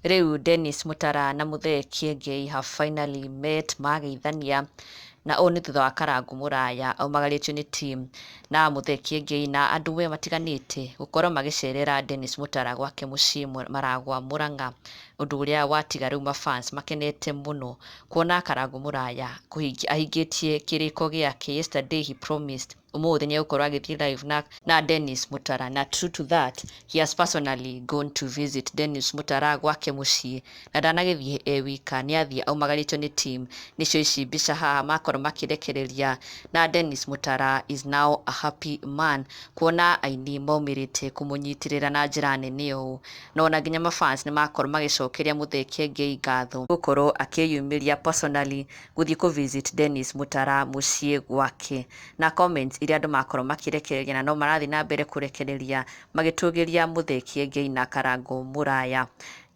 Riu Dennis Mutara na Muthee Kiengei have finally met mageithania na ũũ nĩ thutha wa Karangu Mũraya aumagarĩtio nĩ team na Muthee Kiengei na andũ we matiganĩte gũkorwo magĩcerera Dennis Mutara gwake mũciĩ Maragwa Mũrang'a, ũndũ ũrĩa watiga rĩu mafans makenete mũno kuona Karangu Mũraya ahingĩtie kĩrĩko gĩake. Yesterday he promised ũmũthĩ nĩ egũkorwo agĩthiĩ live na Dennis Mutara, na true to that he has personally gone to visit Dennis Mutara gwake mũciĩ na ndanagĩthiĩ wika, nĩ athiĩ aumagarĩtio nĩ team. Nĩcio ici mbica haha makorwo makĩrekereria, na Dennis Mutara is now a happy man kuona aini maumĩrĩte kũmũnyitĩrĩra na njĩra nene ũũ, na ona nginya mafans nĩ makorwo magĩcokeria Muthee Kiengei ngatho gũkorwo akĩyumĩria personally gũthiĩ kũ visit Dennis Mutara mũciĩ gwake, na comments iria andũ makorwo makĩrekereria na no marathiĩ na mbere kũrekereria magĩtũgĩria Muthee Kiengei na Karangu Mũraya.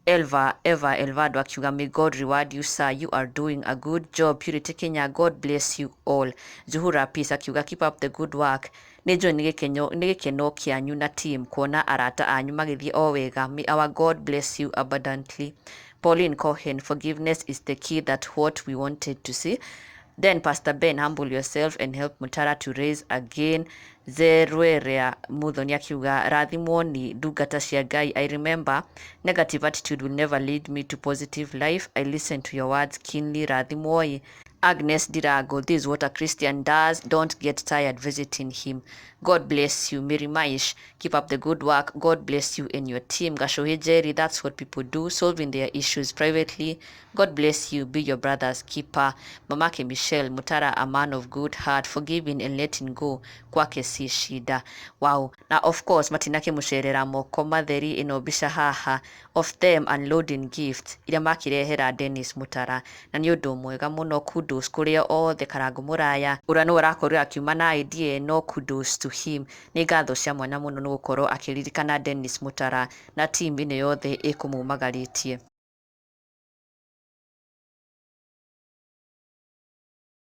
Eva Elvado akiuga, may God reward you sir, you are doing a good job. Purity Kenya, God bless you all. Zuhura Peace akiuga, keep up the good work. Nĩnjũĩ nĩ gĩkeno kĩanyu na team kuona arata anyu magĩthiĩ o wega. May our God bless you abundantly. Pauline Cohen, forgiveness is the key, that what we wanted to see. Then Pastor Ben, humble yourself and help Mutara to raise again. Zerwerea Muthoni akiuga, rathimwo ni ndungata cia Ngai. I remember negative attitude will never lead me to positive life. I listen to your words keenly. Rathimwo. Agnes Dirago, this is what a Christian does. Don't get tired visiting him. God bless you. Mary Maish, keep up the good work. God bless you and your team. Gashohe Jerry, that's what people do, solving their issues privately. God bless you. Be your brother's keeper. Mamake Michelle Mutara, a man of good heart, forgiving and letting go. Kwake si shida. Wow. Now, of course, matinake musherera moko matheri ino bisha haha of them unloading gifts iria makirehera Dennis Mutara. Na nĩ ũndũ mwega mũno, kudos kũrĩa othe. Karangu Mũraya ũrĩa nĩ ũrakorwo akiuma na idea no kudos to him. Nĩ ngatho cia mwanya mũno nĩ gũkorwo akĩririkana Dennis Mutara na team ĩno yothe ĩkũmũmagarĩtie.